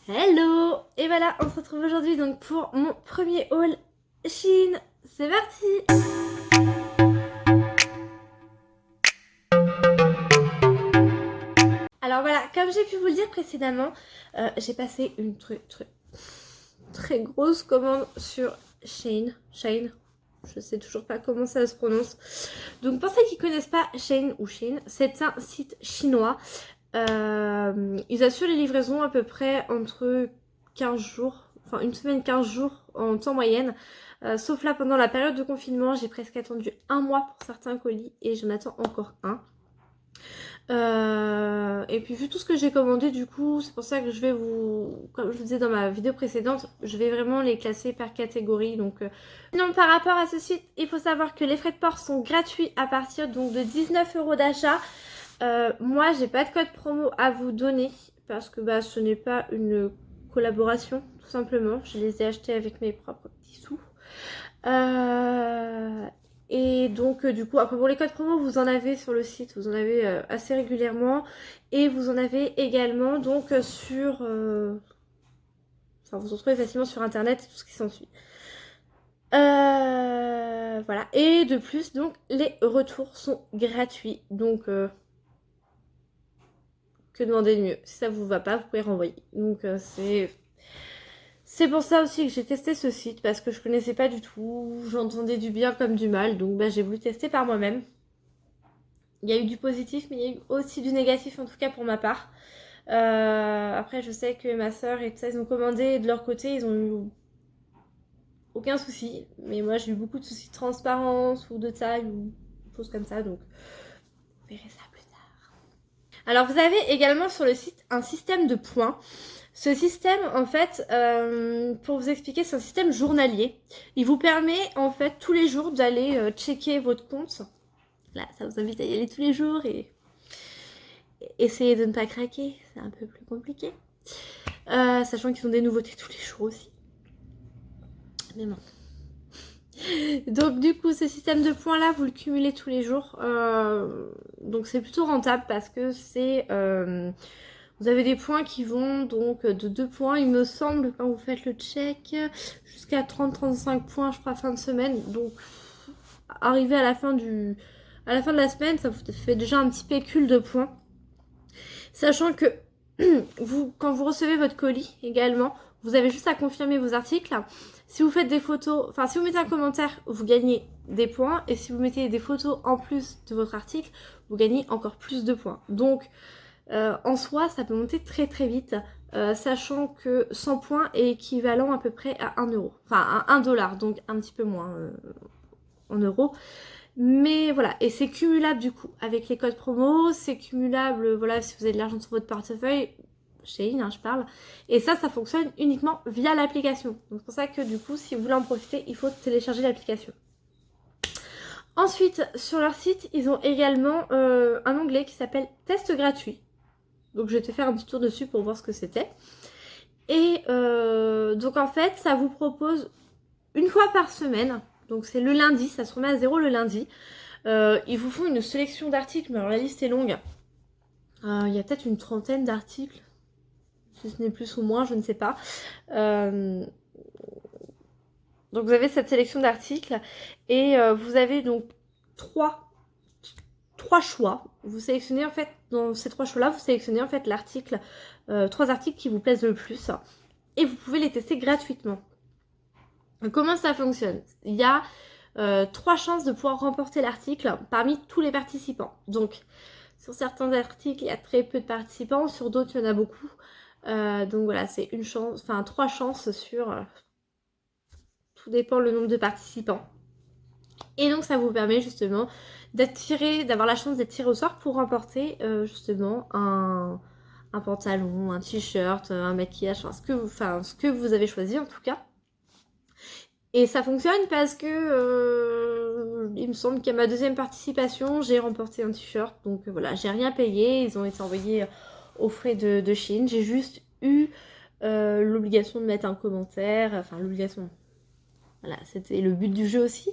Hello! Et voilà, on se retrouve aujourd'hui donc pour mon premier haul Shein. C'est parti! Alors voilà, comme j'ai pu vous le dire précédemment, j'ai passé une très grosse commande sur Shein. Shein. Je sais toujours pas comment ça se prononce. Donc pour ceux qui connaissent pas Shein ou Shein, c'est un site chinois. Ils assurent les livraisons à peu près entre 15 jours, enfin une semaine 15 jours en temps moyenne. Sauf là pendant la période de confinement, j'ai presque attendu un mois pour certains colis et j'en attends encore un. Et puis vu tout ce que j'ai commandé, du coup, c'est pour ça que je vais vous, comme je vous disais dans ma vidéo précédente, je vais vraiment les classer par catégorie. Donc, par rapport à ce site, il faut savoir que les frais de port sont gratuits à partir donc de 19 € d'achat. Moi, j'ai pas de code promo à vous donner parce que ce n'est pas une collaboration, tout simplement. Je les ai achetés avec mes propres petits sous. Et donc du coup, après pour les codes promo, vous en avez sur le site, vous en avez assez régulièrement. Et vous en avez également donc sur... Enfin, vous en trouvez facilement sur internet et tout ce qui s'ensuit. Voilà. Et de plus, donc, les retours sont gratuits. Donc, que demander de mieux? Si ça vous va pas, vous pouvez renvoyer. Donc, c'est pour ça aussi que j'ai testé ce site, parce que je connaissais pas du tout, j'entendais du bien comme du mal, donc j'ai voulu tester par moi-même. Il y a eu du positif, mais il y a eu aussi du négatif, en tout cas pour ma part. Après, je sais que ma soeur et tout ça, ils ont commandé, et de leur côté, ils ont eu aucun souci. Mais moi, j'ai eu beaucoup de soucis de transparence ou de taille ou choses comme ça, donc vous verrez ça plus tard. Alors, vous avez également sur le site un système de points. Ce système, en fait, pour vous expliquer, c'est un système journalier. Il vous permet, en fait, tous les jours d'aller checker votre compte. Là, ça vous invite à y aller tous les jours et essayer de ne pas craquer. C'est un peu plus compliqué. Sachant qu'ils ont des nouveautés tous les jours aussi. Mais bon. Donc du coup, ce système de points là, vous le cumulez tous les jours. Donc c'est plutôt rentable parce que c'est... vous avez des points qui vont donc de 2 points, il me semble, quand vous faites le check, jusqu'à 30-35 points, je crois, fin de semaine. Donc, arrivé à la fin de la semaine, ça vous fait déjà un petit pécule de points. Sachant que quand vous recevez votre colis également, vous avez juste à confirmer vos articles. Si vous faites des photos, enfin si vous mettez un commentaire, vous gagnez des points. Et si vous mettez des photos en plus de votre article, vous gagnez encore plus de points. Donc en soi, ça peut monter très très vite. Sachant que 100 points est équivalent à peu près à 1 euro. Enfin à 1 dollar, donc un petit peu moins en euros. Mais voilà, et c'est cumulable du coup avec les codes promo, c'est cumulable, voilà, si vous avez de l'argent sur votre portefeuille, Shein, hein, je parle. Et ça fonctionne uniquement via l'application. Donc c'est pour ça que du coup, si vous voulez en profiter, il faut télécharger l'application. Ensuite, sur leur site, ils ont également un onglet qui s'appelle Test gratuit. Donc je vais te faire un petit tour dessus pour voir ce que c'était. Et donc en fait, ça vous propose une fois par semaine, donc c'est le lundi, ça se remet à 0 le lundi. Ils vous font une sélection d'articles, mais alors la liste est longue. Il y a peut-être une trentaine d'articles, si ce n'est plus ou moins, je ne sais pas. Donc vous avez cette sélection d'articles et vous avez donc trois choix. Vous sélectionnez en fait, dans ces 3 choix-là, vous sélectionnez en fait l'article, 3 articles qui vous plaisent le plus et vous pouvez les tester gratuitement. Comment ça fonctionne? Il y a 3 chances de pouvoir remporter l'article parmi tous les participants. Donc, sur certains articles, il y a très peu de participants, sur d'autres, il y en a beaucoup. Donc voilà, c'est une chance, enfin 3 chances sur... tout dépend le nombre de participants. Et donc, ça vous permet justement d'avoir la chance d'être tiré au sort pour remporter justement un pantalon, un t-shirt, un maquillage, enfin ce que vous avez choisi en tout cas. Et ça fonctionne parce que il me semble qu'à ma deuxième participation, j'ai remporté un t-shirt. Donc voilà, j'ai rien payé. Ils ont été envoyés aux frais de Chine. J'ai juste eu l'obligation de mettre un commentaire. Enfin, l'obligation. Voilà, c'était le but du jeu aussi.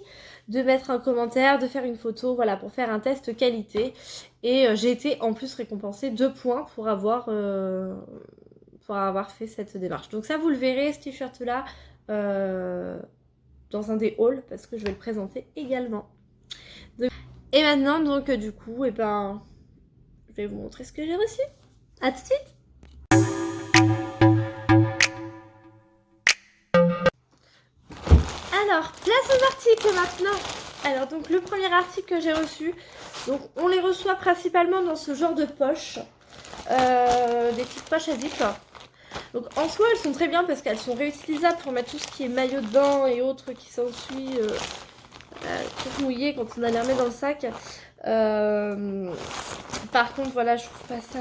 De mettre un commentaire, de faire une photo, voilà, pour faire un test qualité. Et j'ai été en plus récompensée 2 points pour avoir pour avoir fait cette démarche. Donc ça, vous le verrez, ce t-shirt-là, dans un des hauls, parce que je vais le présenter également. Donc, et maintenant, donc, du coup, je vais vous montrer ce que j'ai reçu. À tout de suite. Alors, place aux articles maintenant. Alors, donc, le premier article que j'ai reçu, donc, on les reçoit principalement dans ce genre de poche. Des petites poches à zip. Donc en soi elles sont très bien parce qu'elles sont réutilisables pour mettre tout ce qui est maillot de bain et autres qui s'ensuit tout mouillé quand on a les remet dans le sac. Par contre voilà, je trouve pas ça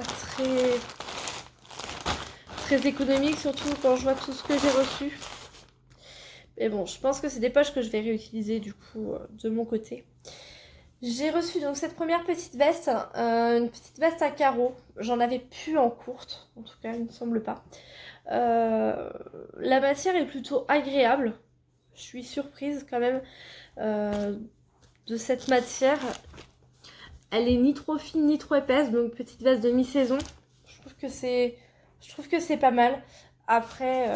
très économique, surtout quand je vois tout ce que j'ai reçu. Mais bon, je pense que c'est des poches que je vais réutiliser du coup de mon côté. J'ai reçu donc cette première petite veste, une petite veste à carreaux. J'en avais plus en courte, en tout cas il me semble pas. La matière est plutôt agréable. Je suis surprise quand même de cette matière. Elle est ni trop fine ni trop épaisse, donc petite veste de mi-saison. Je trouve que c'est pas mal. Après,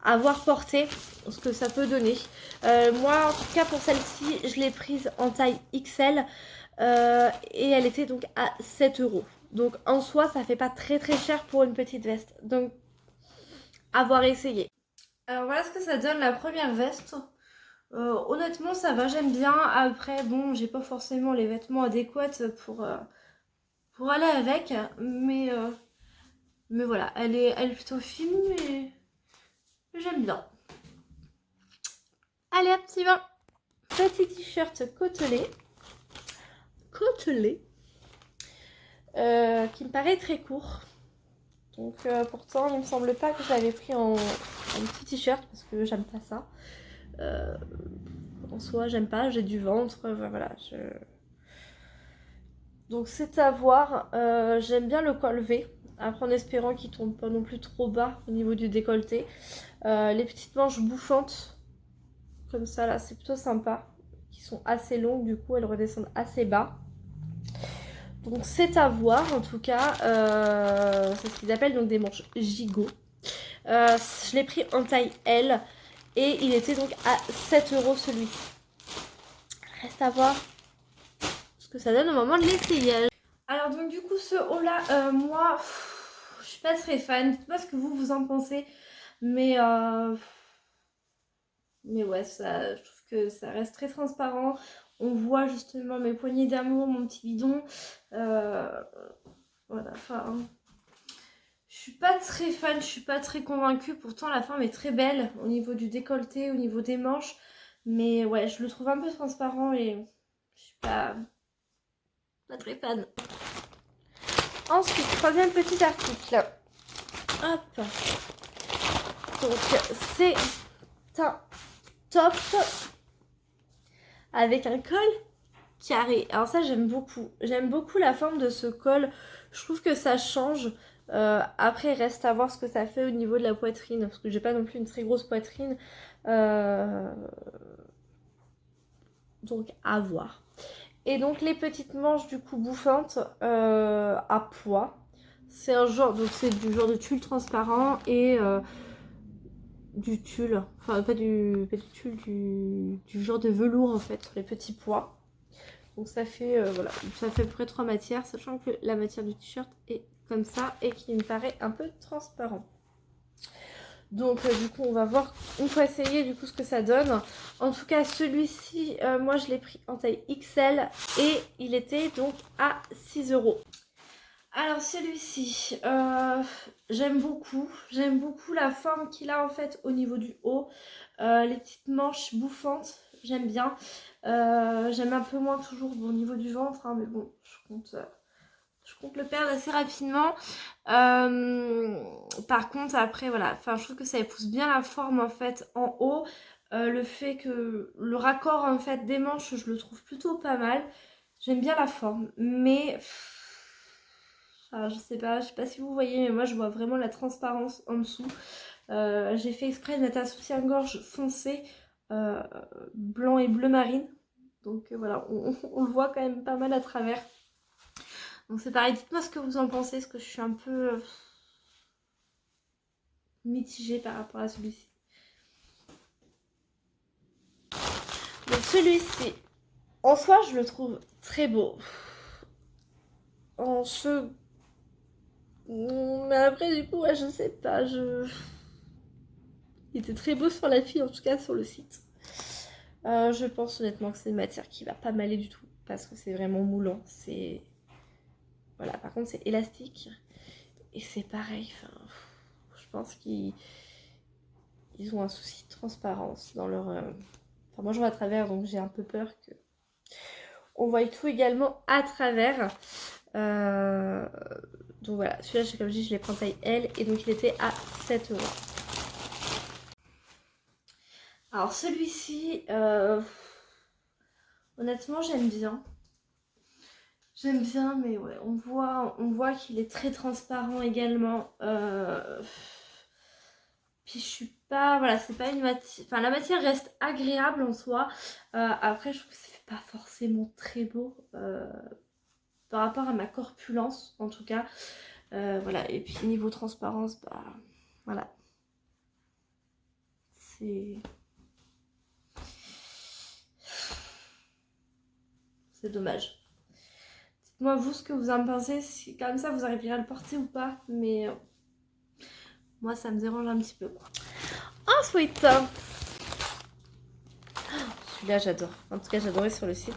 à voir porter ce que ça peut donner. Moi, en tout cas, pour celle-ci, je l'ai prise en taille XL et elle était donc à 7 €. Donc, en soi, ça fait pas très cher pour une petite veste. Donc, avoir essayé. Alors, voilà ce que ça donne la première veste. Honnêtement, ça va, j'aime bien. Après, bon, j'ai pas forcément les vêtements adéquats pour aller avec. Mais voilà, elle est plutôt fine, mais j'aime bien. Allez hop, c'est bon. Petit t-shirt côtelé. Qui me paraît très court. Donc pourtant, il me semble pas que je l'avais pris en petit t-shirt parce que j'aime pas ça. En soi, j'aime pas, j'ai du ventre, voilà. Donc c'est à voir. J'aime bien le col V. Après, en espérant qu'il tombe pas non plus trop bas au niveau du décolleté. Les petites manches bouffantes, comme ça là, c'est plutôt sympa. Qui sont assez longues, du coup, elles redescendent assez bas. Donc c'est à voir en tout cas. C'est ce qu'ils appellent donc des manches gigot. Je l'ai pris en taille L et il était donc à 7 € celui-ci. Reste à voir ce que ça donne au moment de l'essayage. Alors donc du coup ce haut là, moi je suis pas très fan. Dites-moi ce que vous en pensez. Mais ouais, je trouve que ça reste très transparent. On voit justement mes poignées d'amour, mon petit bidon. Voilà, enfin... Je suis pas très fan, je suis pas très convaincue. Pourtant, la forme est très belle au niveau du décolleté, au niveau des manches. Mais ouais, je le trouve un peu transparent et je suis pas très fan. Ensuite, troisième petit article. Hop. Donc, c'est un top avec un col carré. Alors ça, j'aime beaucoup. J'aime beaucoup la forme de ce col. Je trouve que ça change. Après, reste à voir ce que ça fait au niveau de la poitrine. Parce que j'ai pas non plus une très grosse poitrine. Donc, à voir. Et donc, les petites manches, du coup, bouffantes à pois. C'est un genre... Donc, c'est du genre de tulle transparent et... du tulle, enfin pas du tulle, du genre de velours en fait sur les petits pois. Donc ça fait voilà, ça fait à peu près 3 matières, sachant que la matière du t-shirt est comme ça et qui me paraît un peu transparent. Donc du coup on va voir, on peut essayer du coup ce que ça donne. En tout cas celui-ci, moi je l'ai pris en taille XL et il était donc à 6 €. Alors celui-ci, j'aime beaucoup la forme qu'il a en fait au niveau du haut, les petites manches bouffantes, j'aime bien, j'aime un peu moins toujours au niveau du ventre, hein, mais bon, je compte le perdre assez rapidement. Par contre après voilà, enfin je trouve que ça épouse bien la forme en fait en haut, le fait que le raccord en fait des manches je le trouve plutôt pas mal, j'aime bien la forme, mais... Alors, je sais pas si vous voyez, mais moi je vois vraiment la transparence en dessous. J'ai fait exprès de mettre un soutien-gorge foncé, blanc et bleu marine. Donc voilà, on le voit quand même pas mal à travers. Donc c'est pareil, dites-moi ce que vous en pensez, parce que je suis un peu mitigée par rapport à celui-ci. Donc celui-ci, en soi, je le trouve très beau. En ce... Mais après, du coup, ouais, je sais pas, Il était très beau sur la fille, en tout cas sur le site. Je pense honnêtement que c'est une matière qui va pas m'aller du tout, parce que c'est vraiment moulant. C'est... Voilà, par contre, c'est élastique. Et c'est pareil, enfin... Je pense qu'ils ont un souci de transparence dans leur... Enfin, moi, je vois à travers, donc j'ai un peu peur que... On voit tout également à travers. Donc voilà, celui-là, comme je dis, je l'ai pris en taille L et donc il était à 7 euros. Alors celui-ci, honnêtement, j'aime bien. J'aime bien, mais ouais, on voit qu'il est très transparent également. Puis je suis pas, voilà, c'est pas une matière, enfin la matière reste agréable en soi. Après, je trouve que c'est pas forcément très beau par rapport à ma corpulence, en tout cas. Voilà, et puis niveau transparence, bah voilà, c'est dommage. Dites-moi vous ce que vous en pensez, si comme ça vous arriverez à le porter ou pas, mais moi ça me dérange un petit peu quoi. Ensuite, celui-là j'adore, en tout cas j'adorais sur le site.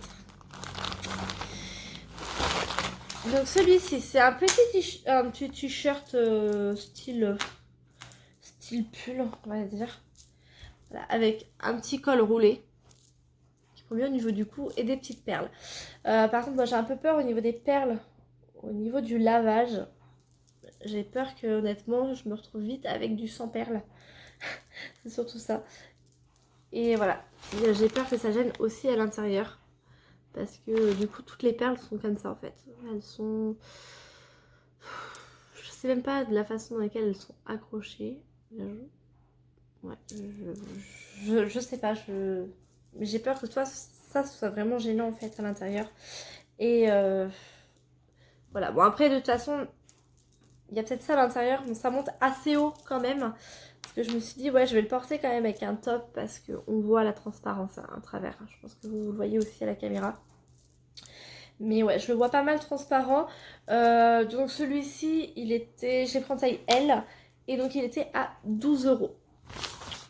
Donc celui-ci c'est un petit t-shirt style pull on va dire, voilà, avec un petit col roulé qui prend bien au niveau du cou et des petites perles. Par contre moi j'ai un peu peur au niveau des perles, au niveau du lavage. J'ai peur que honnêtement je me retrouve vite avec du sans perles. C'est surtout ça. Et voilà, j'ai peur que ça gêne aussi à l'intérieur. Parce que du coup toutes les perles sont comme ça en fait. Elles sont... Je sais même pas de la façon dans laquelle elles sont accrochées. Ouais, je sais pas, mais j'ai peur que ça soit vraiment gênant en fait à l'intérieur. Et voilà, bon après de toute façon, il y a peut-être ça à l'intérieur, mais ça monte assez haut quand même. Parce que je me suis dit, ouais, je vais le porter quand même avec un top parce qu'on voit la transparence à travers. Je pense que vous le voyez aussi à la caméra. Mais ouais, je le vois pas mal transparent. Donc celui-ci, j'ai pris en taille L. Et donc il était à 12 euros.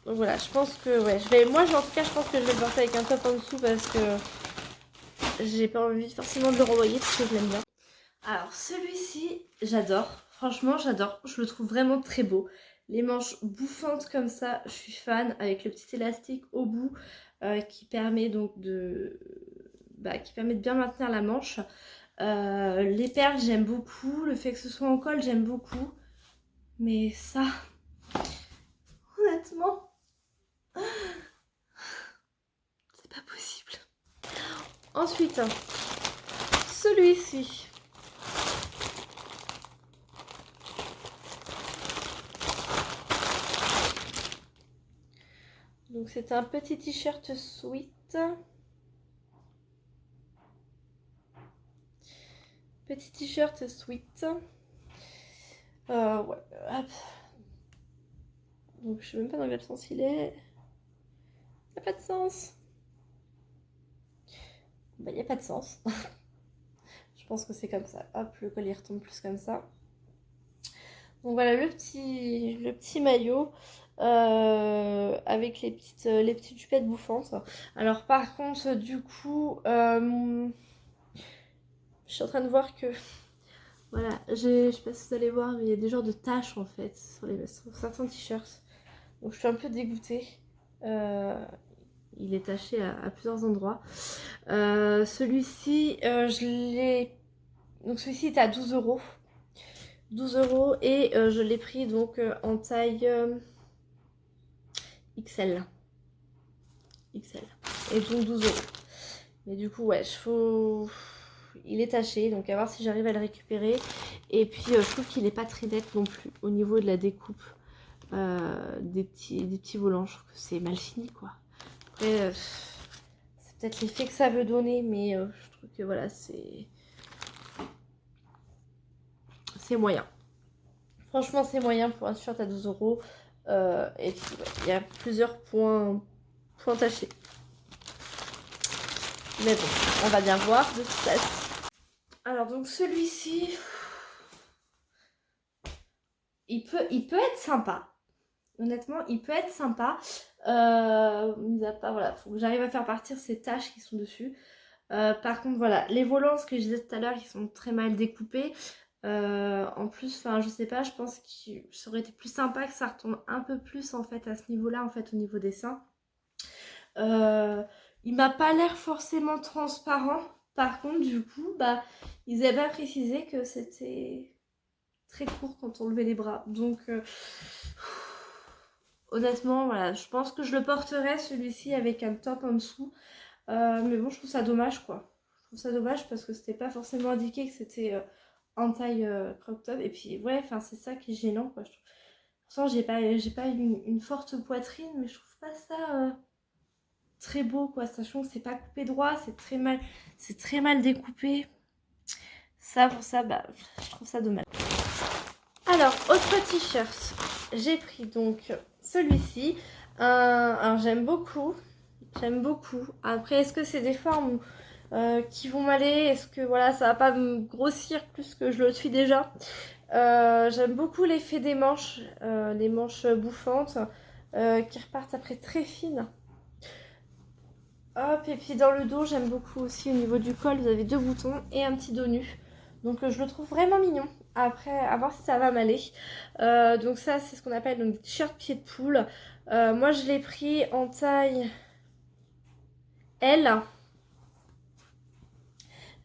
Donc voilà, je pense que ouais, moi en tout cas, je pense que je vais le porter avec un top en dessous parce que j'ai pas envie forcément de le renvoyer parce que je l'aime bien. Alors celui-ci, j'adore. Franchement, j'adore. Je le trouve vraiment très beau. Les manches bouffantes comme ça, je suis fan, avec le petit élastique au bout qui permet donc qui permet de bien maintenir la manche. Les perles, j'aime beaucoup. Le fait que ce soit en col, j'aime beaucoup. Mais ça, honnêtement, c'est pas possible. Ensuite, celui-ci. Donc c'est un petit t-shirt sweat. Petit t-shirt sweat. Ouais, hop. Donc je sais même pas dans quel sens il est. Il n'y a pas de sens. Bah il n'y a pas de sens. Je pense que c'est comme ça. Hop, le collier retombe plus comme ça. Donc voilà le petit maillot avec les petites jupettes bouffantes. Alors par contre du coup je suis en train de voir que voilà, je sais pas si vous allez voir mais il y a des genres de taches en fait sur certains t-shirts. Donc je suis un peu dégoûtée. Il est taché à plusieurs endroits. Celui-ci je l'ai... Donc celui-ci est à 12 euros. 12 euros et je l'ai pris donc en taille XL. XL. Et donc 12 euros. Mais du coup, ouais, il est taché, donc à voir si j'arrive à le récupérer. Et puis je trouve qu'il n'est pas très net non plus au niveau de la découpe des petits volants. Je trouve que c'est mal fini quoi. Après, c'est peut-être l'effet que ça veut donner, mais je trouve que voilà, c'est moyen. Franchement, c'est moyen pour un t-shirt à 12 euros. Et puis ouais, il y a plusieurs points tachés. Mais bon, on va bien voir de toute façon. Alors donc celui-ci, il peut être sympa. Honnêtement, il peut être sympa. Mis à part, voilà, faut que j'arrive à faire partir ces taches qui sont dessus. Par contre, voilà, les volants, ce que je disais tout à l'heure, ils sont très mal découpés. En plus, enfin, je sais pas, je pense que ça aurait été plus sympa que ça retombe un peu plus en fait à ce niveau-là, en fait, au niveau des seins. Il m'a pas l'air forcément transparent. Par contre, du coup, bah, ils avaient précisé que c'était très court quand on levait les bras. Donc, honnêtement, voilà, je pense que je le porterai celui-ci avec un top en dessous. Mais bon, je trouve ça dommage, quoi. Je trouve ça dommage parce que c'était pas forcément indiqué que c'était en taille crop top. Et puis, ouais, enfin, c'est ça qui est gênant, quoi. Je trouve. Pourtant, j'ai pas une forte poitrine, mais je trouve pas ça très beau, quoi. Sachant que c'est pas coupé droit, c'est très mal découpé. Ça, pour ça, bah, je trouve ça dommage. Alors, autre t-shirt. J'ai pris donc celui-ci. Alors, j'aime beaucoup. J'aime beaucoup. Après, est-ce que c'est des formes qui vont m'aller? Est-ce que voilà, ça va pas me grossir plus que je le suis déjà? J'aime beaucoup l'effet des manches, les manches bouffantes qui repartent après très fines. Hop, et puis dans le dos, j'aime beaucoup aussi au niveau du col, vous avez 2 boutons et un petit dos nu. Donc je le trouve vraiment mignon. Après, à voir si ça va m'aller. Donc ça, c'est ce qu'on appelle donc, des t-shirts pied de poule. Moi, je l'ai pris en taille L.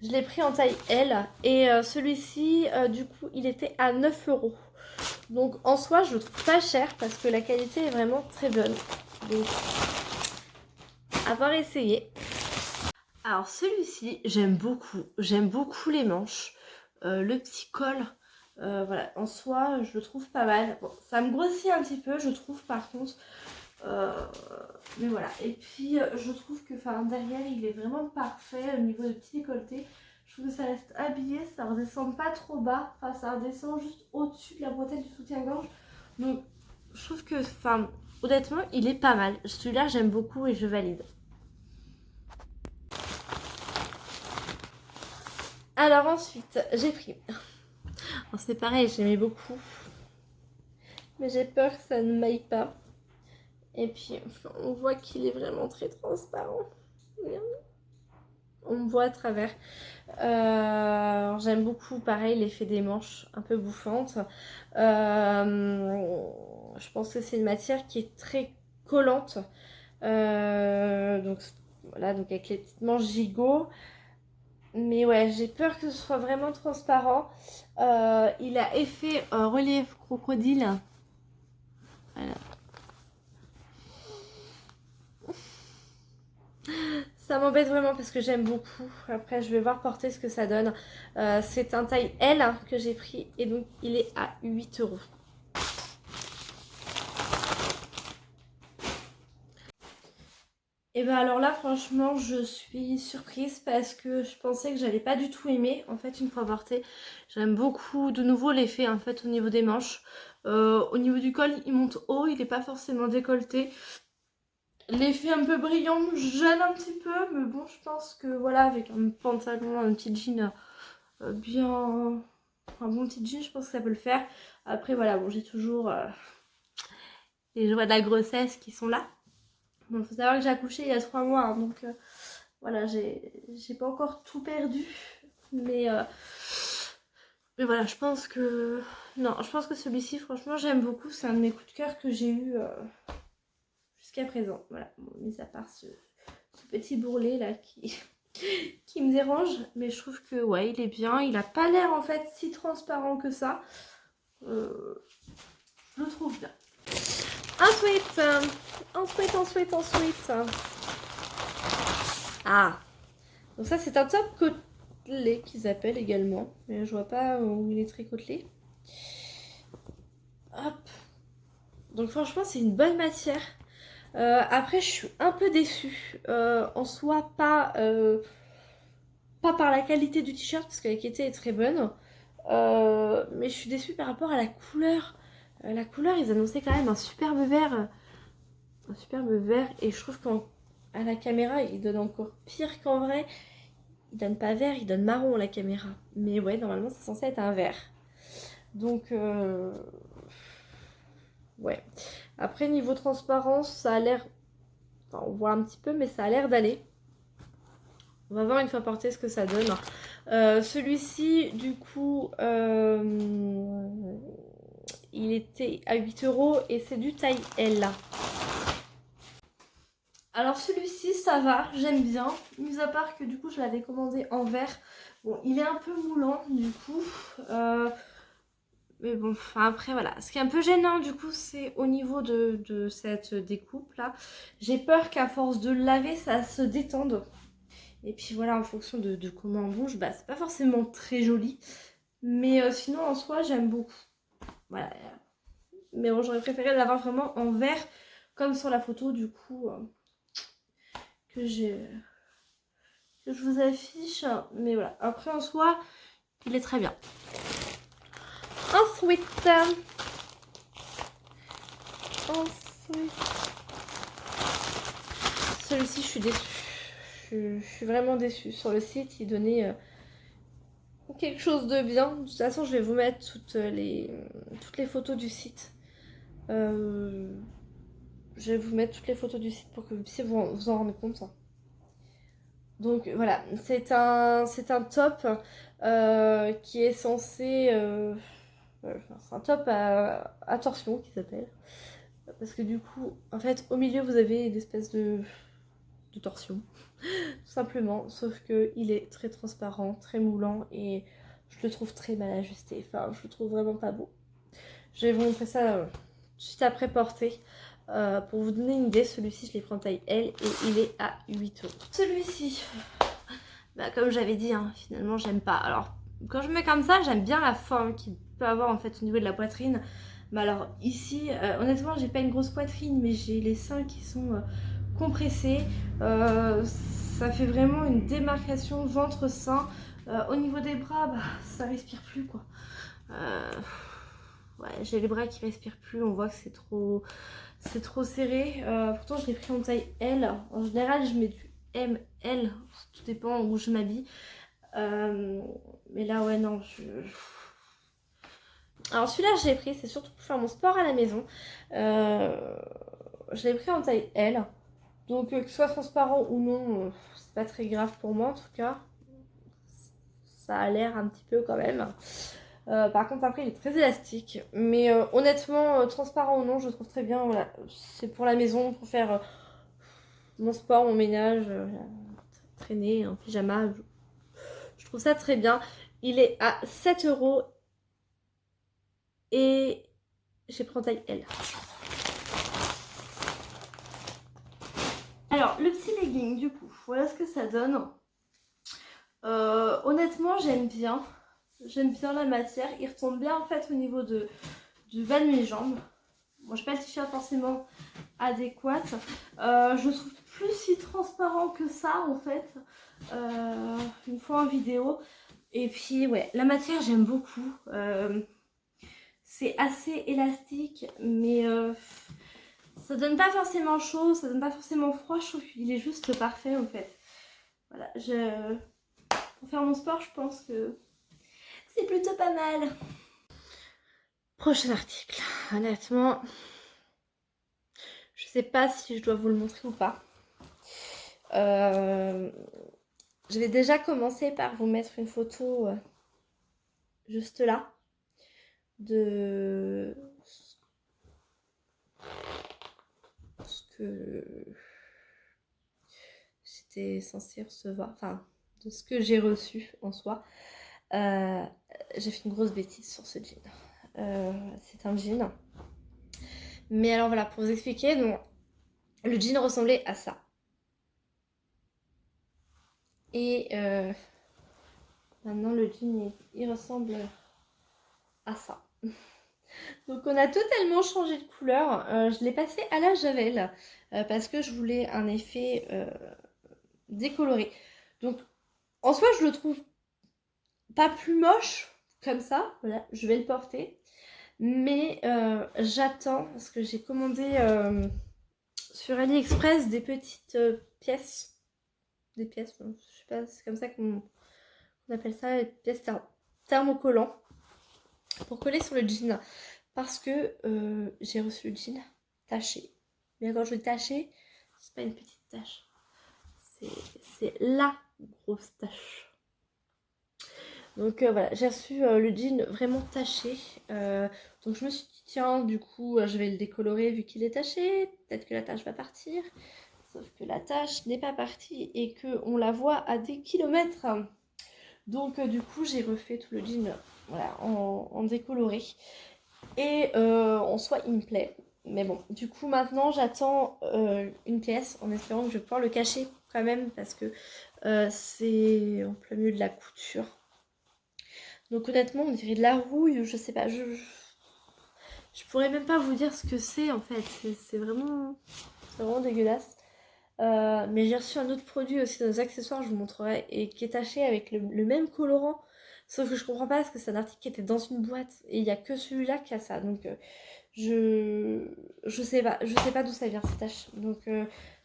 Je l'ai pris en taille L. Et celui-ci, du coup, il était à 9 €. Donc en soi, je le trouve pas cher parce que la qualité est vraiment très bonne. Donc, avoir essayé. Alors celui-ci, j'aime beaucoup les manches, le petit col, voilà, en soi, je le trouve pas mal. Bon, ça me grossit un petit peu, je trouve, par contre, euh, mais voilà. Et puis, je trouve que, enfin, derrière, il est vraiment parfait au niveau de petit décolleté. Je trouve que ça reste habillé, ça redescend pas trop bas, enfin, ça redescend juste au-dessus de la bretelle du soutien-gorge. Donc, je trouve que, enfin, honnêtement, il est pas mal. Celui-là, j'aime beaucoup et je valide. Alors ensuite, j'ai pris. Alors c'est pareil, j'aimais beaucoup. Mais j'ai peur que ça ne m'aille pas. Et puis, on voit qu'il est vraiment très transparent. On me voit à travers. J'aime beaucoup, pareil, l'effet des manches un peu bouffantes. Je pense que c'est une matière qui est très collante. Donc voilà, donc avec les petites manches gigot. Mais ouais, j'ai peur que ce soit vraiment transparent. Il a effet relief crocodile. Voilà. Ça m'embête vraiment parce que j'aime beaucoup. Après, je vais voir porter ce que ça donne. C'est un taille L que j'ai pris et donc il est à 8 €. Et ben alors là, franchement, je suis surprise parce que je pensais que j'allais pas du tout aimer. En fait, une fois porté, j'aime beaucoup de nouveau l'effet en fait au niveau des manches. Au niveau du col, il monte haut, il n'est pas forcément décolleté. L'effet un peu brillant me gêne un petit peu, mais bon, je pense que voilà, avec un pantalon, un petit jean bien. Un bon petit jean, je pense que ça peut le faire. Après, voilà, bon, j'ai toujours les joies de la grossesse qui sont là. Bon, faut savoir que j'ai accouché il y a 3 mois, hein, donc voilà, j'ai pas encore tout perdu. Mais, euh, mais voilà, je pense que. Non, je pense que celui-ci, franchement, j'aime beaucoup. C'est un de mes coups de cœur que j'ai eu jusqu'à présent. Voilà, bon, mis à part ce petit bourrelet là qui me dérange. Mais je trouve que, ouais, il est bien. Il a pas l'air en fait si transparent que ça. Je le trouve bien. Ensuite. Ah, donc ça c'est un top côtelé qu'ils appellent également. Mais je vois pas où il est très côtelé. Hop. Donc franchement c'est une bonne matière. Après je suis un peu déçue. En soi pas par la qualité du t-shirt parce que la qualité est très bonne. Mais je suis déçue par rapport à la couleur. La couleur, ils annonçaient quand même un superbe vert. Un superbe vert. Et je trouve qu'à la caméra, il donne encore pire qu'en vrai. Il donne pas vert, il donne marron à la caméra. Mais ouais, normalement, c'est censé être un vert. Donc, ouais. Après, niveau transparence, ça a l'air... Enfin, on voit un petit peu, mais ça a l'air d'aller. On va voir une fois porté ce que ça donne. Celui-ci, du coup, il était à 8 € et c'est du taille L. Alors celui-ci, ça va, j'aime bien. Mis à part que du coup, je l'avais commandé en vert. Bon, il est un peu moulant, du coup. Mais bon, enfin, après, voilà. Ce qui est un peu gênant, du coup, c'est au niveau de cette découpe-là. J'ai peur qu'à force de le laver, ça se détende. Et puis voilà, en fonction de comment on bouge, bah, c'est pas forcément très joli. Mais sinon, en soi, j'aime beaucoup. Voilà. Mais bon, j'aurais préféré l'avoir vraiment en vert, comme sur la photo, du coup, que je vous affiche. Mais voilà. Après, en soi, il est très bien. Ensuite, celui-ci, je suis déçue. Je suis vraiment déçue. Sur le site, il donnait quelque chose de bien. De toute façon, je vais vous mettre toutes les photos du site. Je vais vous mettre toutes les photos du site pour que vous puissiez vous en rendre compte. Donc voilà, c'est un top qui est censé... c'est un top à torsion qui s'appelle. Parce que du coup, en fait, au milieu, vous avez une espèce de torsion. Tout simplement. Sauf qu'il est très transparent, très moulant et je le trouve très mal ajusté. Enfin, je le trouve vraiment pas beau. Je vais vous montrer ça juste après porter. Pour vous donner une idée, celui-ci, je l'ai pris en taille L et il est à 8 €. Celui-ci, bah, comme j'avais dit, hein, finalement, j'aime pas. Alors, quand je mets comme ça, j'aime bien la forme qu'il peut avoir en fait au niveau de la poitrine. Mais alors, ici, honnêtement, j'ai pas une grosse poitrine, mais j'ai les seins qui sont compressés. Ça fait vraiment une démarcation ventre-sein. Au niveau des bras, bah, ça respire plus, quoi. Ouais, j'ai les bras qui respirent plus, on voit que c'est trop serré. Pourtant, je l'ai pris en taille L. En général, je mets du M, L, tout dépend où je m'habille. Mais là, ouais, non, Alors celui-là, je l'ai pris, c'est surtout pour faire mon sport à la maison. Je l'ai pris en taille L. Donc, que ce soit transparent ou non, c'est pas très grave pour moi en tout cas. Ça a l'air un petit peu quand même. Par contre, après, il est très élastique. Mais honnêtement, transparent ou non, je le trouve très bien. Voilà. C'est pour la maison, pour faire mon sport, mon ménage, traîner en pyjama. Je trouve ça très bien. Il est à 7 € et j'ai pris en taille L. Alors, le petit legging, du coup, voilà ce que ça donne. Honnêtement, j'aime bien. J'aime bien la matière. Il retombe bien en fait au niveau du bas de mes jambes. Bon, j'ai pas le t-shirt forcément adéquat. Je trouve plus si transparent que ça en fait. Une fois en vidéo. Et puis ouais, la matière j'aime beaucoup. C'est assez élastique, mais ça donne pas forcément chaud, ça donne pas forcément froid. Je trouve qu'il est juste parfait en fait. Voilà, pour faire mon sport, je pense que c'est plutôt pas mal. Prochain article. Honnêtement, je sais pas si je dois vous le montrer ou pas. Je vais déjà commencer par vous mettre une photo juste là de ce que j'étais censée recevoir, enfin de ce que j'ai reçu en soi. J'ai fait une grosse bêtise sur ce jean. C'est un jean. Mais alors voilà, pour vous expliquer, donc, le jean ressemblait à ça. Et maintenant le jean il ressemble à ça. Donc on a totalement changé de couleur. Je l'ai passé à la javel parce que je voulais un effet décoloré. Donc en soi je le trouve pas plus moche comme ça. Voilà, je vais le porter. Mais j'attends parce que j'ai commandé sur AliExpress des petites pièces. Des pièces, bon, je sais pas, c'est comme ça qu'on appelle ça, des pièces thermocollants pour coller sur le jean. Parce que j'ai reçu le jean taché. Mais quand je dis taché, c'est pas une petite tache. C'est la grosse tache. Donc voilà, j'ai reçu le jean vraiment taché. Donc je me suis dit, tiens, du coup, je vais le décolorer vu qu'il est taché. Peut-être que la tache va partir. Sauf que la tache n'est pas partie et qu'on la voit à des kilomètres. Donc du coup, j'ai refait tout le jean voilà, en décoloré. Et en soi, il me plaît. Mais bon, du coup, maintenant, j'attends une pièce en espérant que je vais pouvoir le cacher quand même parce que c'est en plein milieu de la couture. Donc honnêtement, on dirait de la rouille, je sais pas, je pourrais même pas vous dire ce que c'est en fait, c'est vraiment dégueulasse. Mais j'ai reçu un autre produit aussi dans les accessoires, je vous montrerai, et qui est taché avec le même colorant. Sauf que je comprends pas parce que c'est un article qui était dans une boîte et il y a que celui-là qui a ça. Donc je sais pas d'où ça vient ces taches. Donc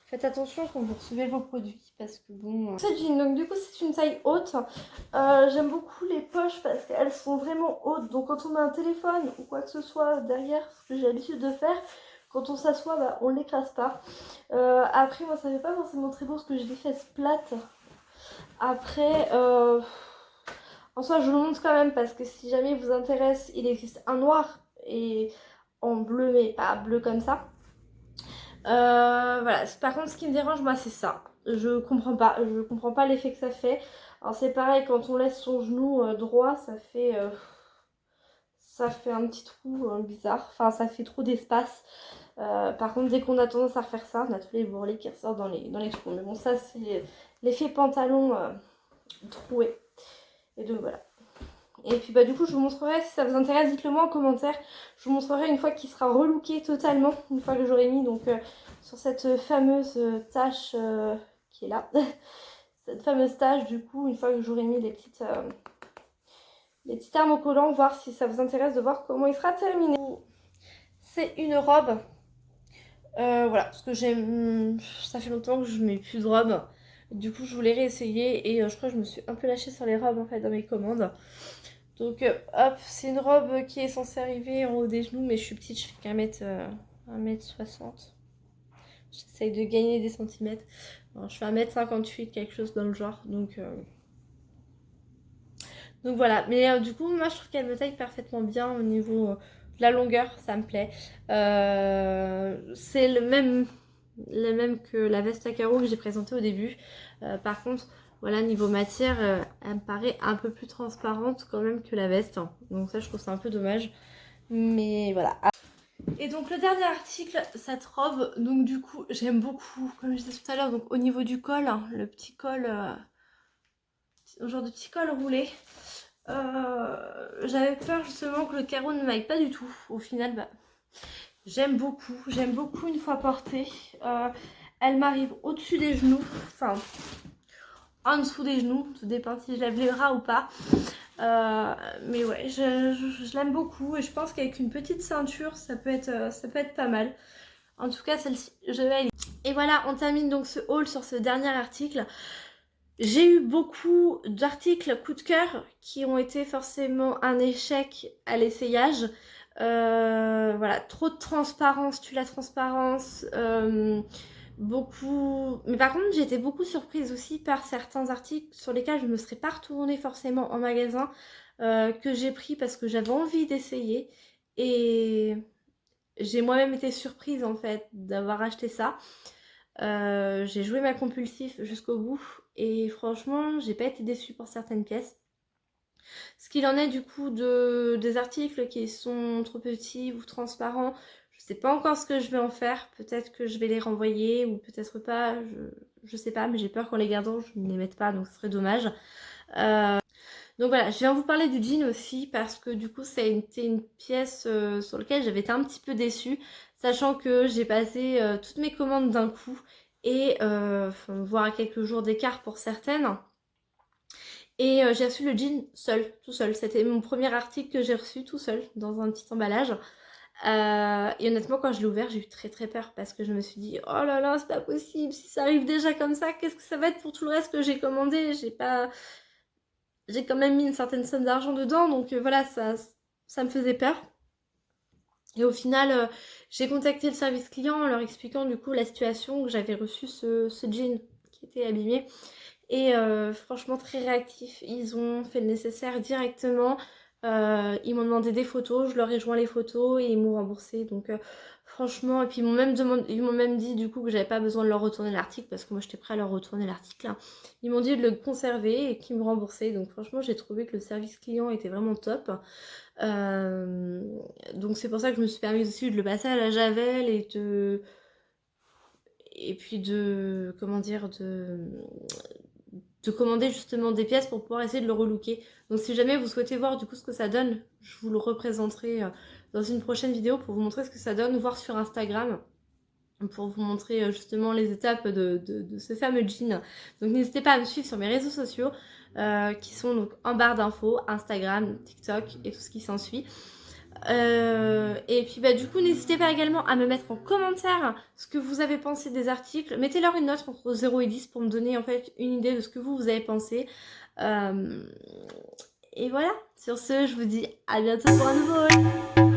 faites attention quand vous recevez vos produits parce que bon. Cette jean, donc du coup c'est une taille haute. J'aime beaucoup les poches parce qu'elles sont vraiment hautes. Donc quand on met un téléphone ou quoi que ce soit derrière, ce que j'ai l'habitude de faire, quand on s'assoit, bah, on l'écrase pas. Après moi ça fait pas forcément très beau parce que j'ai des fesses plates. Après en soi je vous le montre quand même parce que si jamais il vous intéresse, il existe un noir et en bleu mais pas bleu comme ça. Voilà, par contre ce qui me dérange moi c'est ça. Je comprends pas l'effet que ça fait. Alors c'est pareil quand on laisse son genou droit ça fait un petit trou bizarre, enfin ça fait trop d'espace. Par contre dès qu'on a tendance à refaire ça, on a tous les bourrelets qui ressortent dans les trous. Mais bon ça c'est l'effet pantalon troué. Et donc voilà. Et puis bah du coup je vous montrerai, si ça vous intéresse, dites-le moi en commentaire. Je vous montrerai une fois qu'il sera relooké totalement, une fois que j'aurai mis donc sur cette fameuse tache qui est là. Cette fameuse tache du coup, une fois que j'aurai mis les petits thermocollants, voir si ça vous intéresse de voir comment il sera terminé. C'est une robe. Voilà, parce que j'aime. Ça fait longtemps que je mets plus de robe. Du coup je voulais réessayer et je crois que je me suis un peu lâchée sur les robes en fait dans mes commandes. Donc hop, c'est une robe qui est censée arriver en haut des genoux, mais je suis petite, je fais qu'un mètre, 1m60. J'essaye de gagner des centimètres. Alors, je fais 1m58, quelque chose dans le genre. Donc voilà, mais du coup, moi je trouve qu'elle me taille parfaitement bien au niveau de la longueur, ça me plaît. C'est le même que la veste à carreaux que j'ai présentée au début. Par contre, voilà, niveau matière, elle me paraît un peu plus transparente quand même que la veste. Donc ça, je trouve ça un peu dommage. Mais voilà. Et donc le dernier article, cette robe, donc du coup, j'aime beaucoup, comme je disais tout à l'heure, donc au niveau du col, hein, le petit col, genre de petit col roulé. J'avais peur justement que le carreau ne m'aille pas du tout. Au final, bah, j'aime beaucoup une fois portée. Elle m'arrive au-dessus des genoux, enfin en dessous des genoux, tout dépend si je lève les bras ou pas. Mais ouais, je l'aime beaucoup et je pense qu'avec une petite ceinture, ça peut être pas mal. En tout cas, celle-ci, je vais aller. Et voilà, on termine donc ce haul sur ce dernier article. J'ai eu beaucoup d'articles coup de cœur qui ont été forcément un échec à l'essayage. Voilà, trop de transparence, tue la transparence. Beaucoup. Mais par contre, j'ai été beaucoup surprise aussi par certains articles sur lesquels je ne me serais pas retournée forcément en magasin, que j'ai pris parce que j'avais envie d'essayer. Et j'ai moi-même été surprise en fait d'avoir acheté ça. J'ai joué ma compulsif jusqu'au bout et franchement j'ai pas été déçue pour certaines pièces. Ce qu'il en est du coup des articles qui sont trop petits ou transparents, je sais pas encore ce que je vais en faire. Peut-être que je vais les renvoyer ou peut-être pas, je sais pas, mais j'ai peur qu'en les gardant je ne les mette pas, donc ce serait dommage. Donc voilà, je viens vous parler du jean aussi parce que du coup ça a été une pièce sur laquelle j'avais été un petit peu déçue, sachant que j'ai passé toutes mes commandes d'un coup et voire à quelques jours d'écart pour certaines. Et j'ai reçu le jean seul, tout seul. C'était mon premier article que j'ai reçu tout seul, dans un petit emballage. Et honnêtement, quand je l'ai ouvert, j'ai eu très très peur parce que je me suis dit, oh là là, c'est pas possible, si ça arrive déjà comme ça, qu'est-ce que ça va être pour tout le reste que j'ai commandé? J'ai quand même mis une certaine somme d'argent dedans, donc voilà, ça me faisait peur. Et au final, j'ai contacté le service client en leur expliquant du coup la situation, que j'avais reçu ce jean qui était abîmé. Et franchement très réactifs, ils ont fait le nécessaire directement. Ils m'ont demandé des photos, je leur ai joint les photos et ils m'ont remboursé. Donc franchement, et puis ils m'ont même dit du coup que j'avais pas besoin de leur retourner l'article parce que moi j'étais prêt à leur retourner l'article, hein. Ils m'ont dit de le conserver et qu'ils me remboursaient. Donc franchement, j'ai trouvé que le service client était vraiment top. Euh, donc c'est pour ça que je me suis permis aussi de le passer à la javel et puis de comment dire de commander justement des pièces pour pouvoir essayer de le relooker. Donc si jamais vous souhaitez voir du coup ce que ça donne, je vous le représenterai dans une prochaine vidéo pour vous montrer ce que ça donne, voir sur Instagram pour vous montrer justement les étapes de ce fameux jean. Donc n'hésitez pas à me suivre sur mes réseaux sociaux qui sont donc en barre d'infos, Instagram, TikTok et tout ce qui s'ensuit. Et puis bah du coup n'hésitez pas également à me mettre en commentaire ce que vous avez pensé des articles. Mettez-leur une note entre 0 et 10 pour me donner en fait une idée de ce que vous avez pensé. Et voilà, sur ce je vous dis à bientôt pour un nouveau haul.